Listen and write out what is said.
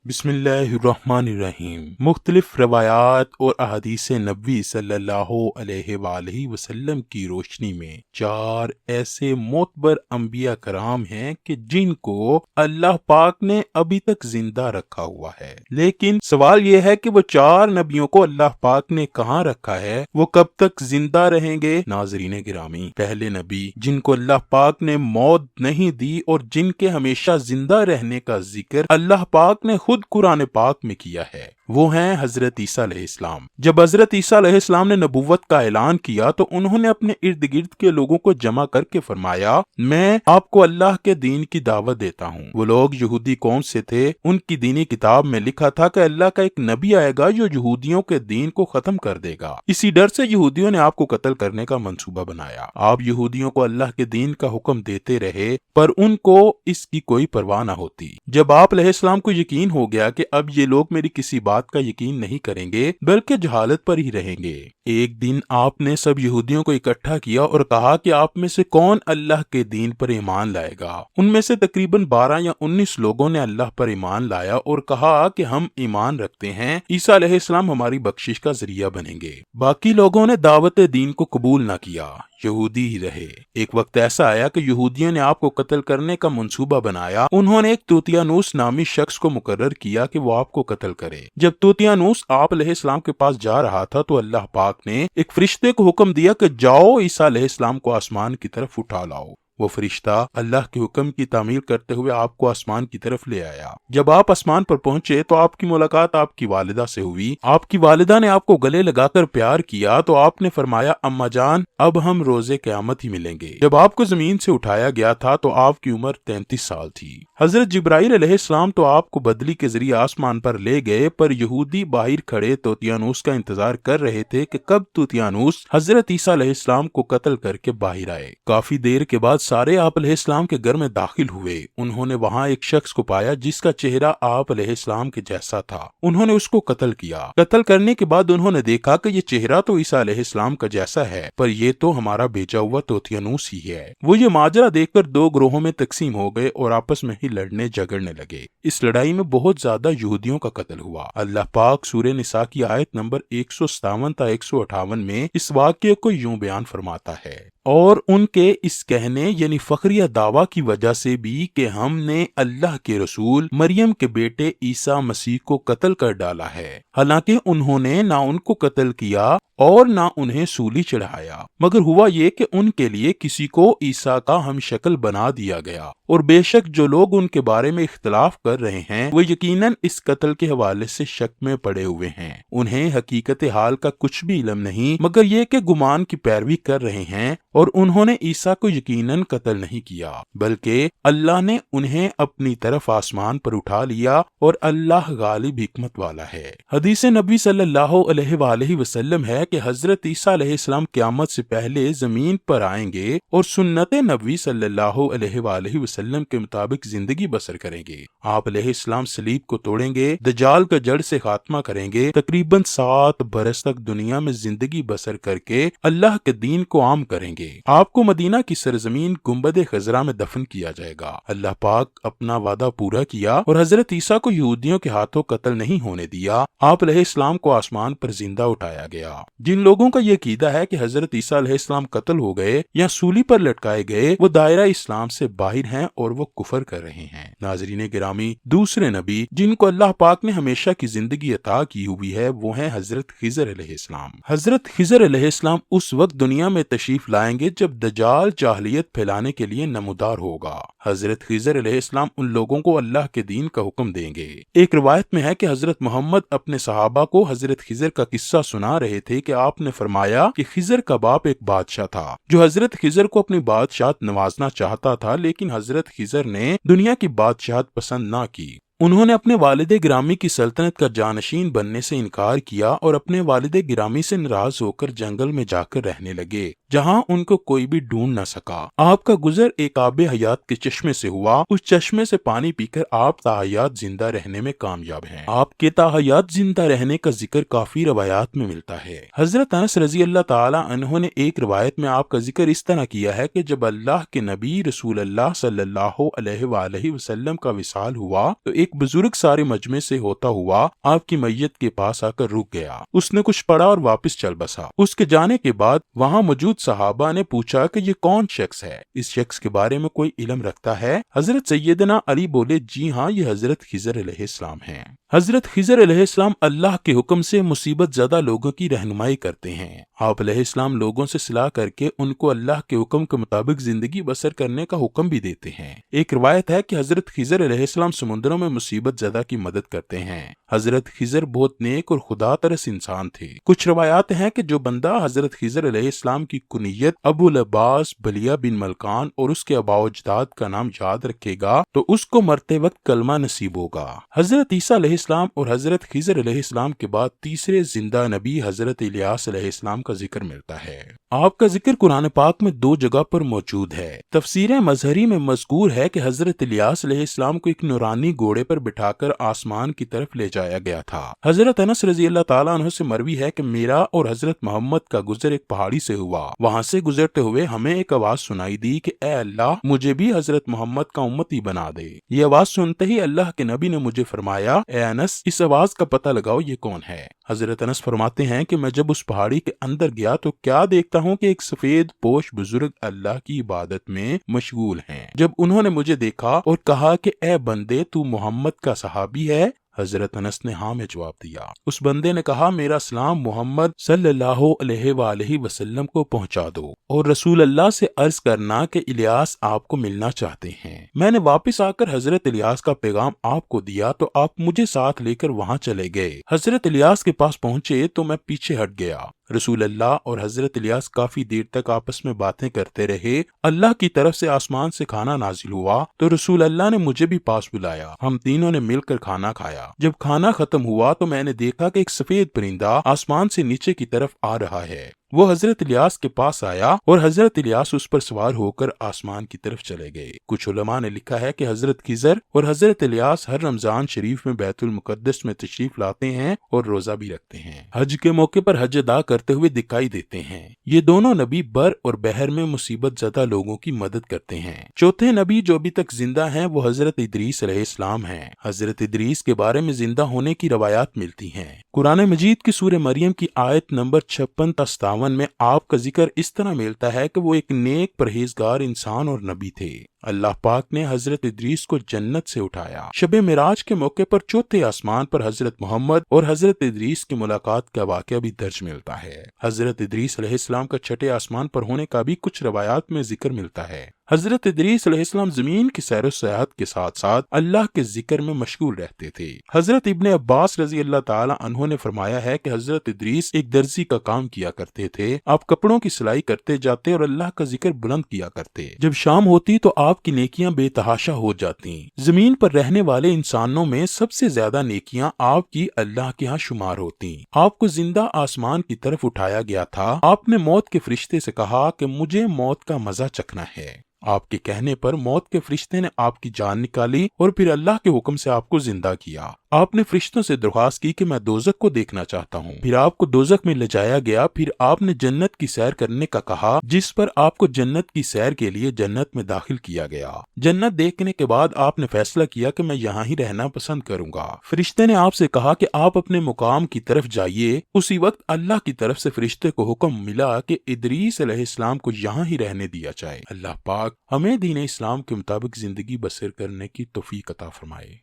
بسم اللہ الرحمن الرحیم۔ مختلف روایات اور احادیث نبوی صلی اللہ علیہ وآلہ وسلم کی روشنی میں 4 ایسے معتبر انبیاء کرام ہیں کہ جن کو اللہ پاک نے ابھی تک زندہ رکھا ہوا ہے، لیکن سوال یہ ہے کہ وہ 4 نبیوں کو اللہ پاک نے کہاں رکھا ہے، وہ کب تک زندہ رہیں گے؟ ناظرین گرامی، پہلے نبی جن کو اللہ پاک نے موت نہیں دی اور جن کے ہمیشہ زندہ رہنے کا ذکر اللہ پاک نے خود قرآن پاک میں کیا ہے، وہ ہیں حضرت عیسیٰ علیہ السلام۔ جب حضرت عیسیٰ علیہ السلام نے نبوت کا اعلان کیا تو انہوں نے اپنے ارد گرد کے لوگوں کو جمع کر کے فرمایا، میں آپ کو اللہ کے دین کی دعوت دیتا ہوں۔ وہ لوگ یہودی قوم سے تھے، ان کی دینی کتاب میں لکھا تھا کہ اللہ کا ایک نبی آئے گا جو یہودیوں کے دین کو ختم کر دے گا۔ اسی ڈر سے یہودیوں نے آپ کو قتل کرنے کا منصوبہ بنایا۔ آپ یہودیوں کو اللہ کے دین کا حکم دیتے رہے پر ان کو اس کی کوئی پرواہ نہ ہوتی۔ جب آپ علیہ السلام کو یقین ہو گیا کہ اب یہ لوگ میری کسی بات کا یقین نہیں کریں گے بلکہ جہالت پر ہی رہیں گے، ایک دن آپ نے سب یہودیوں کو اکٹھا کیا اور کہا کہ آپ میں سے کون اللہ کے دین پر ایمان لائے گا؟ ان میں سے تقریباً 12 یا 19 لوگوں نے اللہ پر ایمان لایا اور کہا کہ ہم ایمان رکھتے ہیں عیسیٰ علیہ السلام ہماری بخشش کا ذریعہ بنیں گے۔ باقی لوگوں نے دعوت دین کو قبول نہ کیا، یہودی ہی رہے۔ ایک وقت ایسا آیا کہ یہودیوں نے آپ کو قتل کرنے کا منصوبہ بنایا۔ انہوں نے ایک توتیانوس نامی شخص کو مقرر کیا کہ وہ آپ کو قتل کرے۔ جب توتیانوس آپ علیہ السلام کے پاس جا رہا تھا تو اللہ پاک نے ایک فرشتے کو حکم دیا کہ جاؤ عیسیٰ علیہ السلام کو آسمان کی طرف اٹھا لاؤ۔ وہ فرشتہ اللہ کے حکم کی تعمیل کرتے ہوئے آپ کو آسمان کی طرف لے آیا۔ جب آپ آسمان پر پہنچے تو آپ کی ملاقات آپ کی والدہ سے ہوئی۔ آپ کی والدہ نے آپ کو گلے لگا کر پیار کیا تو آپ نے فرمایا، اماں جان اب ہم روز قیامت ہی ملیں گے۔ جب آپ کو زمین سے اٹھایا گیا تھا تو آپ کی عمر 33 سال تھی۔ حضرت جبرائیل علیہ السلام تو آپ کو بدلی کے ذریعے آسمان پر لے گئے، پر یہودی باہر کھڑے توتیانوس کا انتظار کر رہے تھے کہ کب توتیانوس حضرت عیسیٰ علیہ السلام کو قتل کر کے باہر آئے۔ کافی دیر کے بعد سارے آپ علیہ السلام کے گھر میں داخل ہوئے۔ انہوں نے وہاں ایک شخص کو پایا جس کا چہرہ آپ علیہ السلام کے جیسا تھا۔ انہوں نے اس کو قتل کیا۔ قتل کرنے کے بعد انہوں نے دیکھا کہ یہ چہرہ تو عیسیٰ علیہ السلام کا جیسا ہے، پر یہ تو ہمارا بھیجا ہوا توتیانوس ہی ہے۔ وہ یہ ماجرا دیکھ کر 2 گروہوں میں تقسیم ہو گئے اور آپس میں ہی لڑنے جھگڑنے لگے۔ اس لڑائی میں بہت زیادہ یہودیوں کا قتل ہوا۔ اللہ پاک سورہ نساء کی آیت نمبر 157 تا 158 میں اس واقعے کو یوں بیان فرماتا ہے، اور ان کے اس کہنے یعنی فخریہ دعویٰ کی وجہ سے بھی کہ ہم نے اللہ کے رسول مریم کے بیٹے عیسیٰ مسیح کو قتل کر ڈالا ہے، حالانکہ انہوں نے نہ ان کو قتل کیا اور نہ انہیں سولی چڑھایا، مگر ہوا یہ کہ ان کے لیے کسی کو عیسیٰ کا ہم شکل بنا دیا گیا، اور بے شک جو لوگ ان کے بارے میں اختلاف کر رہے ہیں وہ یقیناً اس قتل کے حوالے سے شک میں پڑے ہوئے ہیں۔ انہیں حقیقت حال کا کچھ بھی علم نہیں مگر یہ کہ گمان کی پیروی کر رہے ہیں، اور انہوں نے عیسیٰ کو یقیناً قتل نہیں کیا بلکہ اللہ نے انہیں اپنی طرف آسمان پر اٹھا لیا، اور اللہ غالب حکمت والا ہے۔ حدیث نبی صلی اللہ علیہ وآلہ وسلم ہے کہ حضرت عیسیٰ علیہ السلام قیامت سے پہلے زمین پر آئیں گے اور سنت نبی صلی اللہ علیہ وآلہ وسلم کے مطابق زندگی بسر کریں گے۔ آپ علیہ السلام صلیب کو توڑیں گے، دجال کا جڑ سے خاتمہ کریں گے، تقریباً 7 برس تک دنیا میں زندگی بسر کر کے اللہ کے دین کو عام کریں گے۔ آپ کو مدینہ کی سرزمین گنبد خضرا میں دفن کیا جائے گا۔ اللہ پاک اپنا وعدہ پورا کیا اور حضرت عیسیٰ کو یہودیوں کے ہاتھوں قتل نہیں ہونے دیا۔ آپ علیہ السلام کو آسمان پر زندہ اٹھایا گیا۔ جن لوگوں کا یہ عقیدہ ہے کہ حضرت عیسیٰ علیہ السلام قتل ہو گئے یا سولی پر لٹکائے گئے، وہ دائرہ اسلام سے باہر ہیں اور وہ کفر کر رہے ہیں۔ ناظرین گرامی، دوسرے نبی جن کو اللہ پاک نے ہمیشہ کی زندگی عطا کی ہوئی ہے وہ ہیں حضرت خضر علیہ السلام۔ حضرت خضر علیہ السلام اس وقت دنیا میں تشریف لائیں گے جب دجال جاہلیت پھیلانے کے لیے نمودار ہوگا۔ حضرت خضر علیہ السلام ان لوگوں کو اللہ کے دین کا حکم دیں گے۔ ایک روایت میں ہے کہ حضرت محمد اپنے صحابہ کو حضرت خضر کا قصہ سنا رہے تھے کہ آپ نے فرمایا کہ خضر کا باپ ایک بادشاہ تھا جو حضرت خضر کو اپنی بادشاہت نوازنا چاہتا تھا، لیکن حضرت خضر نے دنیا کی بادشاہت پسند نہ کی۔ انہوں نے اپنے والد گرامی کی سلطنت کا جانشین بننے سے انکار کیا اور اپنے والد گرامی سے ناراض ہو کر جنگل میں جا کر رہنے لگے جہاں ان کو کوئی بھی ڈھونڈ نہ سکا۔ آپ کا گزر ایک آب حیات کے چشمے سے ہوا۔ اس چشمے سے پانی پی کر آپ تاحیات زندہ رہنے میں کامیاب ہیں۔ آپ کے تاحیات زندہ رہنے کا ذکر کافی روایات میں ملتا ہے۔ حضرت انس رضی اللہ تعالی عنہ نے ایک روایت میں آپ کا ذکر اس طرح کیا ہے کہ جب اللہ کے نبی رسول اللہ صلی اللہ علیہ وآلہ وسلم کا وصال ہوا تو ایک ایک بزرگ سارے مجمع سے ہوتا ہوا آپ کی میت کے پاس آ کر رک گیا۔ اس نے کچھ پڑھا اور واپس چل بسا۔ اس کے جانے کے بعد وہاں موجود صحابہ نے پوچھا کہ یہ کون شخص ہے؟ اس شخص کے بارے میں کوئی علم رکھتا ہے؟ حضرت سیدنا علی بولے جی ہاں، یہ حضرت خضر علیہ السلام ہیں۔ حضرت خضر علیہ السلام اللہ کے حکم سے مصیبت زدہ لوگوں کی رہنمائی کرتے ہیں۔ آپ علیہ السلام لوگوں سے صلاح کر کے ان کو اللہ کے حکم کے مطابق زندگی بسر کرنے کا حکم بھی دیتے ہیں۔ ایک روایت ہے کہ حضرت خضر علیہ السلام سمندروں میں مصیبت زدہ کی مدد کرتے ہیں۔ حضرت خضر بہت نیک اور خدا ترس انسان تھے۔ کچھ روایات ہیں کہ جو بندہ حضرت خضر علیہ السلام کی کنیت ابو العباس بلیہ بن ملکان اور اس کے آباء و اجداد کا نام یاد رکھے گا تو اس کو مرتے وقت کلمہ نصیب ہوگا۔ حضرت عیسیٰ علیہ السلام اور حضرت خضر علیہ السلام کے بعد تیسرے زندہ نبی حضرت الیاس علیہ السلام کا ذکر ملتا ہے۔ آپ کا ذکر قرآن پاک میں 2 جگہ پر موجود ہے۔ تفسیر مظہری میں مذکور ہے کہ حضرت الیاس علیہ السلام کو ایک نورانی گھوڑے پر بٹھا کر آسمان کی طرف لے جایا گیا تھا۔ حضرت انس رضی اللہ تعالیٰ عنہ سے مروی ہے کہ میرا اور حضرت محمد کا گزر ایک پہاڑی سے ہوا۔ وہاں سے گزرتے ہوئے ہمیں ایک آواز سنائی دی کہ اے اللہ، مجھے بھی حضرت محمد کا امتی بنا دے۔ یہ آواز سنتے ہی اللہ کے نبی نے مجھے فرمایا اے انس، اس آواز کا پتہ لگاؤ یہ کون ہے۔ حضرت انس فرماتے ہیں کہ میں جب اس پہاڑی کے اندر گیا تو کیا دیکھتا ہوں کہ ایک سفید پوش بزرگ اللہ کی عبادت میں مشغول ہیں۔ جب انہوں نے مجھے دیکھا اور کہا کہ اے بندے، تو محمد کا صحابی ہے؟ حضرت انس نے ہاں میں جواب دیا۔ اس بندے نے کہا میرا سلام محمد صلی اللہ علیہ وآلہ وسلم کو پہنچا دو اور رسول اللہ سے عرض کرنا کہ الیاس آپ کو ملنا چاہتے ہیں۔ میں نے واپس آ کر حضرت الیاس کا پیغام آپ کو دیا تو آپ مجھے ساتھ لے کر وہاں چلے گئے۔ حضرت الیاس کے پاس پہنچے تو میں پیچھے ہٹ گیا۔ رسول اللہ اور حضرت الیاس کافی دیر تک آپس میں باتیں کرتے رہے۔ اللہ کی طرف سے آسمان سے کھانا نازل ہوا تو رسول اللہ نے مجھے بھی پاس بلایا۔ ہم تینوں نے مل کر کھانا کھایا۔ جب کھانا ختم ہوا تو میں نے دیکھا کہ ایک سفید پرندہ آسمان سے نیچے کی طرف آ رہا ہے۔ وہ حضرت الیاس کے پاس آیا اور حضرت الیاس اس پر سوار ہو کر آسمان کی طرف چلے گئے۔ کچھ علماء نے لکھا ہے کہ حضرت خضر اور حضرت الیاس ہر رمضان شریف میں بیت المقدس میں تشریف لاتے ہیں اور روزہ بھی رکھتے ہیں۔ حج کے موقع پر حج ادا کرتے ہوئے دکھائی دیتے ہیں۔ یہ دونوں نبی بر اور بحر میں مصیبت زدہ لوگوں کی مدد کرتے ہیں۔ چوتھے نبی جو ابھی تک زندہ ہیں وہ حضرت ادریس علیہ السلام ہیں۔ حضرت ادریس کے بارے میں زندہ ہونے کی روایات ملتی ہیں۔ قرآن مجید کی سورہ مریم کی آیت نمبر 56 تا 57 میں آپ کا ذکر اس طرح ملتا ہے کہ وہ ایک نیک پرہیزگار انسان اور نبی تھے۔ اللہ پاک نے حضرت ادریس کو جنت سے اٹھایا۔ شب معراج کے موقع پر چوتھے آسمان پر حضرت محمد اور حضرت ادریس کی ملاقات کا واقعہ بھی درج ملتا ہے۔ حضرت ادریس علیہ السلام کا چھٹے آسمان پر ہونے کا بھی کچھ روایات میں ذکر ملتا ہے۔ حضرت ادریس علیہ السلام زمین کی سیر و سیاحت کے ساتھ ساتھ اللہ کے ذکر میں مشغول رہتے تھے۔ حضرت ابن عباس رضی اللہ تعالی عنہ نے فرمایا ہے کہ حضرت ادریس ایک درزی کا کام کیا کرتے تھے۔ آپ کپڑوں کی سلائی کرتے جاتے اور اللہ کا ذکر بلند کیا کرتے۔ جب شام ہوتی تو آپ کی نیکیاں بے تحاشا ہو جاتی۔ زمین پر رہنے والے انسانوں میں سب سے زیادہ نیکیاں آپ کی اللہ کے ہاں شمار ہوتی۔ آپ کو زندہ آسمان کی طرف اٹھایا گیا تھا۔ آپ نے موت کے فرشتے سے کہا کہ مجھے موت کا مزہ چکھنا ہے۔ آپ کے کہنے پر موت کے فرشتے نے آپ کی جان نکالی اور پھر اللہ کے حکم سے آپ کو زندہ کیا۔ آپ نے فرشتوں سے درخواست کی کہ میں دوزخ کو دیکھنا چاہتا ہوں۔ پھر آپ کو دوزخ میں لے جایا گیا۔ پھر آپ نے جنت کی سیر کرنے کا کہا، جس پر آپ کو جنت کی سیر کے لیے جنت میں داخل کیا گیا۔ جنت دیکھنے کے بعد آپ نے فیصلہ کیا کہ میں یہاں ہی رہنا پسند کروں گا۔ فرشتے نے آپ سے کہا کہ آپ اپنے مقام کی طرف جائیے۔ اسی وقت اللہ کی طرف سے فرشتے کو حکم ملا کہ ادریس علیہ السلام کو یہاں ہی رہنے دیا جائے۔ اللہ پاک ہمیں دین اسلام کے مطابق زندگی بسر کرنے کی توفیق عطا فرمائے۔